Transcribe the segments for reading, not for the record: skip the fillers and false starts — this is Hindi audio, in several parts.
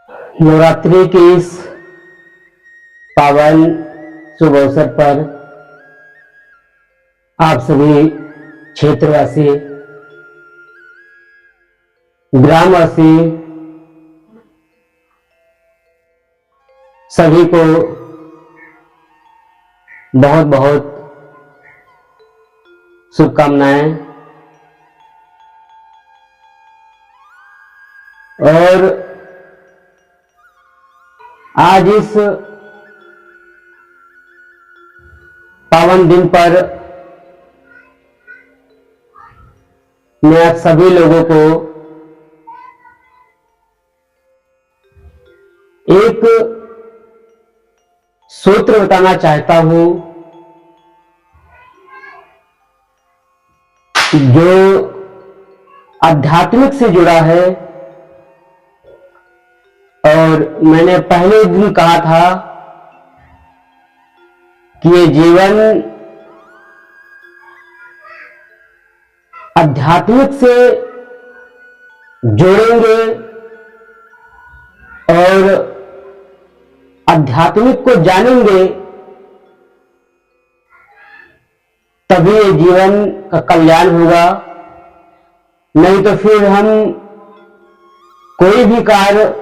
नवरात्रि के इस पावन शुभ अवसर पर आप सभी क्षेत्रवासी, ग्रामवासी सभी को बहुत बहुत शुभकामनाएं। और आज इस पावन दिन पर मैं आप सभी लोगों को एक सूत्र बताना चाहता हूं जो आध्यात्मिक से जुड़ा है। और मैंने पहले दिन कहा था कि ये जीवन आध्यात्मिक से जोड़ेंगे और आध्यात्मिक को जानेंगे तभी ये जीवन का कल्याण होगा। नहीं तो फिर हम कोई भी कार्य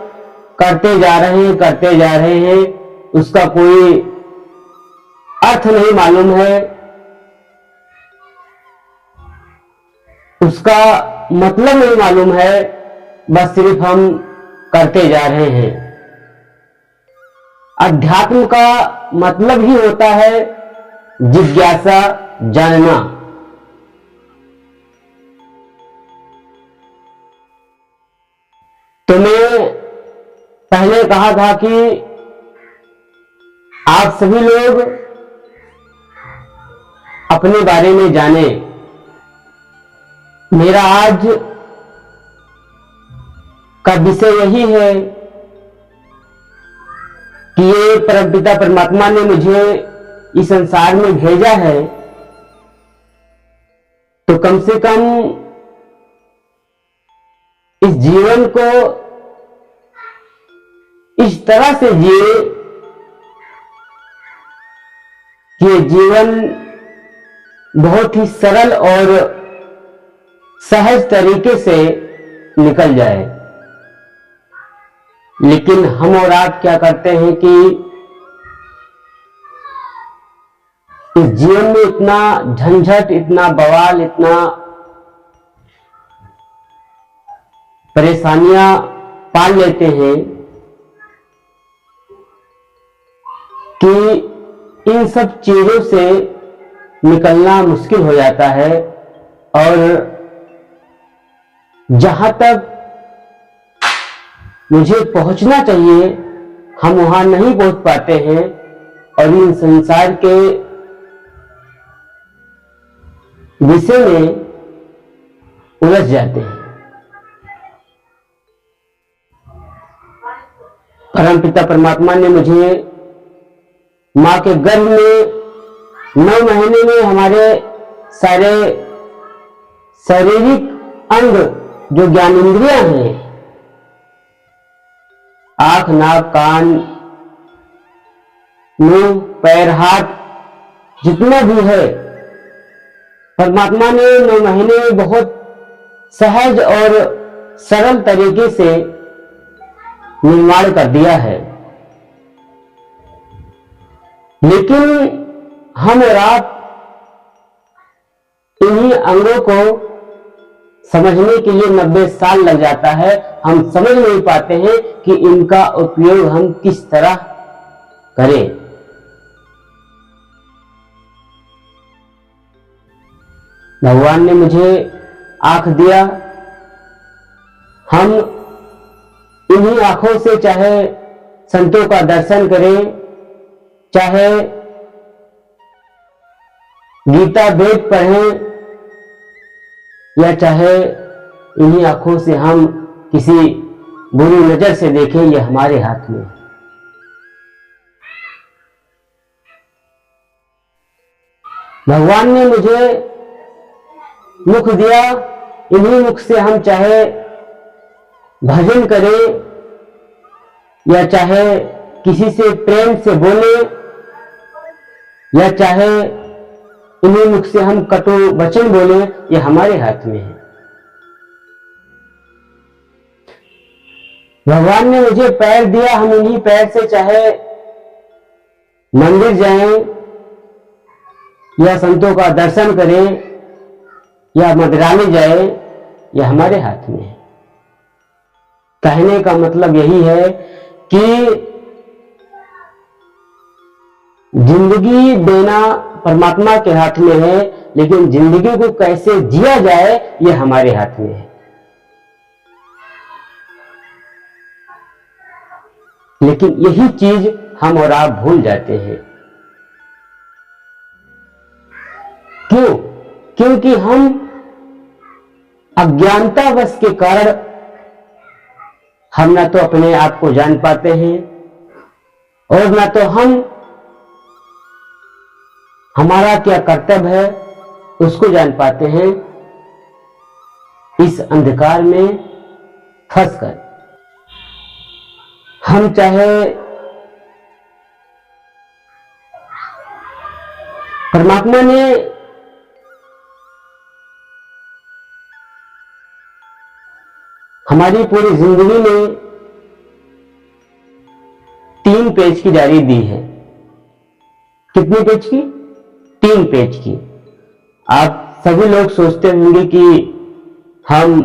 करते जा रहे हैं, उसका कोई अर्थ नहीं मालूम है, उसका मतलब नहीं मालूम है, बस सिर्फ हम करते जा रहे हैं। अध्यात्म का मतलब ही होता है जिज्ञासा, जानना। तो मैं पहले कहा था कि आप सभी लोग अपने बारे में जाने। मेरा आज का विषय यही है कि ये परमपिता परमात्मा ने मुझे इस संसार में भेजा है, तो कम से कम इस जीवन को इस तरह से जिए कि ये जीवन बहुत ही सरल और सहज तरीके से निकल जाए। लेकिन हम और आप क्या करते हैं कि इस जीवन में इतना झंझट, इतना बवाल, इतना परेशानियां पाल लेते हैं कि इन सब चीजों से निकलना मुश्किल हो जाता है। और जहां तक मुझे पहुंचना चाहिए हम वहां नहीं पहुंच पाते हैं और इन संसार के विषय में उलझ जाते हैं। परमपिता परमात्मा ने मुझे मां के गर्भ में 9 महीने में हमारे सारे शारीरिक अंग जो ज्ञानेंद्रियां हैं, आंख, नाक, कान, मुंह, पैर, हाथ, जितना भी है, परमात्मा ने 9 महीने में बहुत सहज और सरल तरीके से निर्माण कर दिया है। लेकिन हम और आप इन्हीं अंगों को समझने के लिए 90 साल लग जाता है। हम समझ नहीं पाते हैं कि इनका उपयोग हम किस तरह करें। भगवान ने मुझे आंख दिया, हम इन्हीं आंखों से चाहे संतों का दर्शन करें, चाहे गीता वेद पढ़ें, या चाहे इन्हीं आंखों से हम किसी बुरी नजर से देखें, ये हमारे हाथ में। भगवान ने मुझे मुख दिया, इन्हीं मुख से हम चाहे भजन करें, या चाहे किसी से प्रेम से बोले, या चाहे इन्हीं मुख से हम कटु वचन बोले, ये हमारे हाथ में है। भगवान ने मुझे पैर दिया, हम इन्हीं पैर से चाहे मंदिर जाएं, या संतों का दर्शन करें, या मंदिरालय जाए, यह हमारे हाथ में है। कहने का मतलब यही है कि जिंदगी देना परमात्मा के हाथ में है, लेकिन जिंदगी को कैसे जिया जाए यह हमारे हाथ में है। लेकिन यही चीज हम और आप भूल जाते हैं। क्यों? क्योंकि हम अज्ञानतावश के कारण हम ना तो अपने आप को जान पाते हैं, और ना तो हम हमारा क्या कर्तव्य है उसको जान पाते हैं। इस अंधकार में फंसकर हम चाहे परमात्मा ने हमारी पूरी जिंदगी में 3 पेज की डायरी दी है। कितने पेज की? 3 पेज की। आप सभी लोग सोचते होंगे कि हम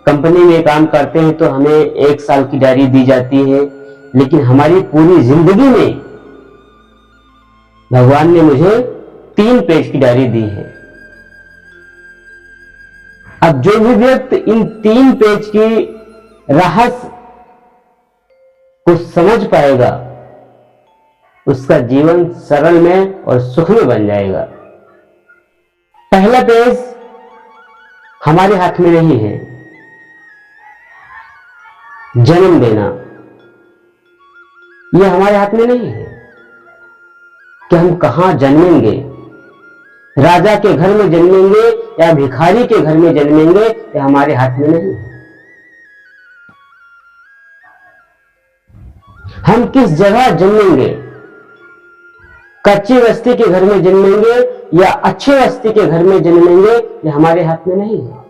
कंपनी में काम करते हैं तो हमें 1 साल की डायरी दी जाती है, लेकिन हमारी पूरी जिंदगी में भगवान ने मुझे 3 पेज की डायरी दी है। अब जो भी व्यक्ति इन 3 पेज की रहस्य को समझ पाएगा, उसका जीवन सरल में और सुख में बन जाएगा। पहला पेज हमारे हाथ में नहीं है, जन्म देना। यह हमारे हाथ में नहीं है कि हम कहां जन्मेंगे, राजा के घर में जन्मेंगे या भिखारी के घर में जन्मेंगे, यह हमारे हाथ में नहीं है। हम किस जगह जन्मेंगे, कच्ची बस्ती के घर में जन्मेंगे या अच्छे बस्ती के घर में जन्मेंगे, यह हमारे हाथ में नहीं है।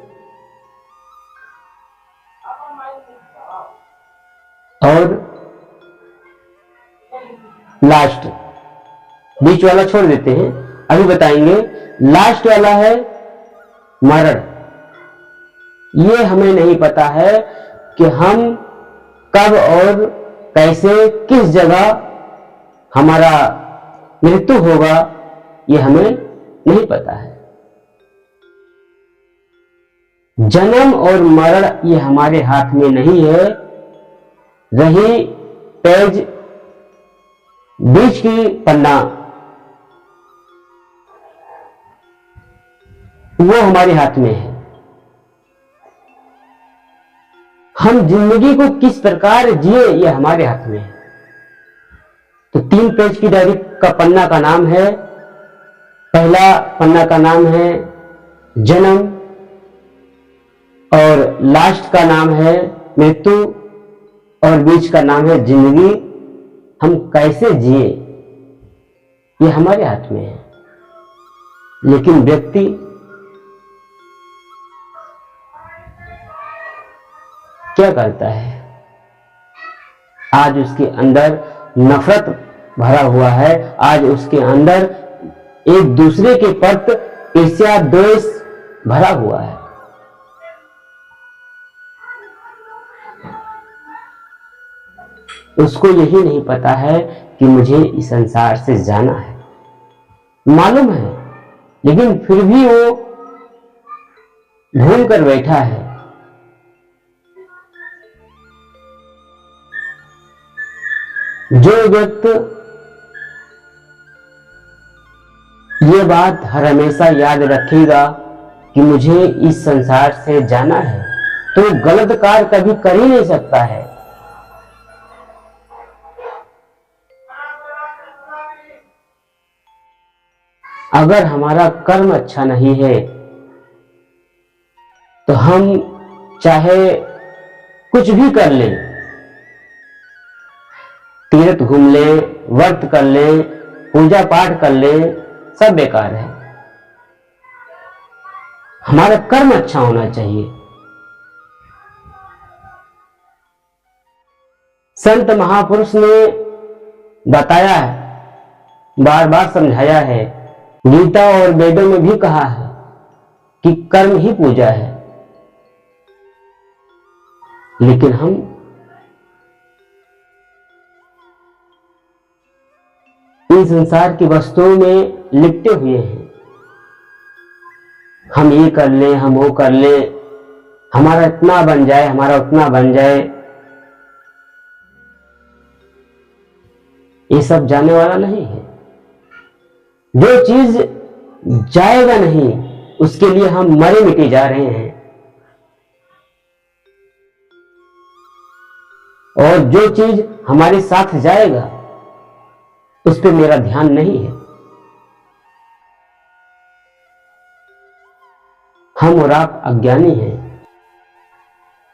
और लास्ट, बीच वाला छोड़ देते हैं, अभी बताएंगे। लास्ट वाला है मरण। ये हमें नहीं पता है कि हम कब और कैसे किस जगह हमारा मृत्यु होगा, ये हमें नहीं पता है। जन्म और मरण ये हमारे हाथ में नहीं है। रही पेज बीच की पन्ना, वो हमारे हाथ में है। हम जिंदगी को किस प्रकार जिए ये हमारे हाथ में है। तो 3 पेज की डायरी का पन्ना का नाम है, पहला पन्ना का नाम है जन्म, और लास्ट का नाम है मृत्यु, और बीच का नाम है जिंदगी। हम कैसे जिए ये हमारे हाथ में है। लेकिन व्यक्ति क्या करता है? आज उसके अंदर नफरत भरा हुआ है, आज उसके अंदर एक दूसरे के प्रति ईर्ष्या द्वेष भरा हुआ है। उसको यही नहीं पता है कि मुझे इस संसार से जाना है। मालूम है, लेकिन फिर भी वो ढूंढ कर बैठा है। जो व्यक्ति ये बात हर हमेशा याद रखेगा कि मुझे इस संसार से जाना है, तो गलत कार्य कभी कर ही नहीं सकता है। अगर हमारा कर्म अच्छा नहीं है तो हम चाहे कुछ भी कर लें, तीर्थ घूम ले, व्रत कर ले, पूजा पाठ कर ले, सब बेकार है। हमारा कर्म अच्छा होना चाहिए। संत महापुरुष ने बताया है, बार बार समझाया है, गीता और वेदों में भी कहा है कि कर्म ही पूजा है। लेकिन हम इन संसार की वस्तुओं में लिपटे हुए हैं। हम ये कर ले, हम वो कर ले, हमारा इतना बन जाए, हमारा उतना बन जाए। ये सब जाने वाला नहीं है। जो चीज जाएगा नहीं, उसके लिए हम मरे मिटे जा रहे हैं। और जो चीज हमारे साथ जाएगा, उस पर मेरा ध्यान नहीं है। हम और आप अज्ञानी हैं।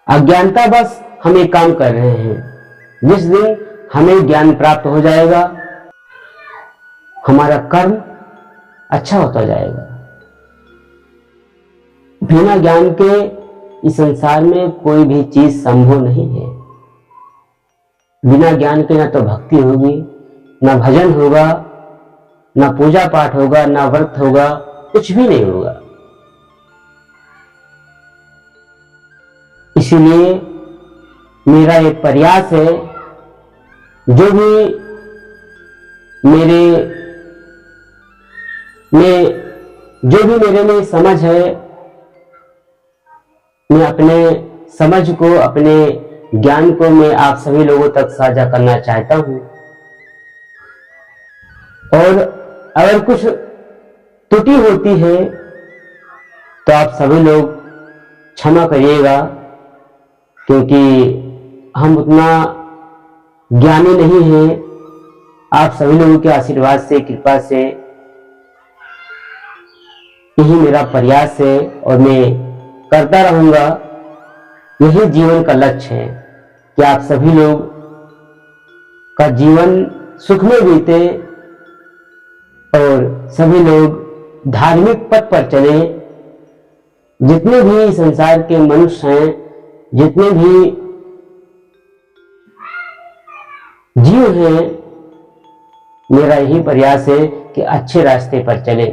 अज्ञानता बस हम एक काम कर रहे हैं। जिस दिन हमें ज्ञान प्राप्त हो जाएगा, हमारा कर्म अच्छा होता जाएगा। बिना ज्ञान के इस संसार में कोई भी चीज संभव नहीं है। बिना ज्ञान के ना तो भक्ति होगी, ना भजन होगा, ना पूजा पाठ होगा, ना व्रत होगा, कुछ भी नहीं होगा। इसीलिए मेरा एक प्रयास है, जो भी मेरे में समझ है, मैं अपने समझ को, अपने ज्ञान को मैं आप सभी लोगों तक साझा करना चाहता हूं। और अगर कुछ त्रुटि होती है तो आप सभी लोग क्षमा करिएगा, क्योंकि हम उतना ज्ञानी नहीं हैं। आप सभी लोगों के आशीर्वाद से, कृपा से यही मेरा प्रयास है और मैं करता रहूंगा। यही जीवन का लक्ष्य है कि आप सभी लोग का जीवन सुख में बीते और सभी लोग धार्मिक पथ पर चले। जितने भी संसार के मनुष्य हैं, जितने भी जीव हैं, मेरा यही प्रयास है कि अच्छे रास्ते पर चले।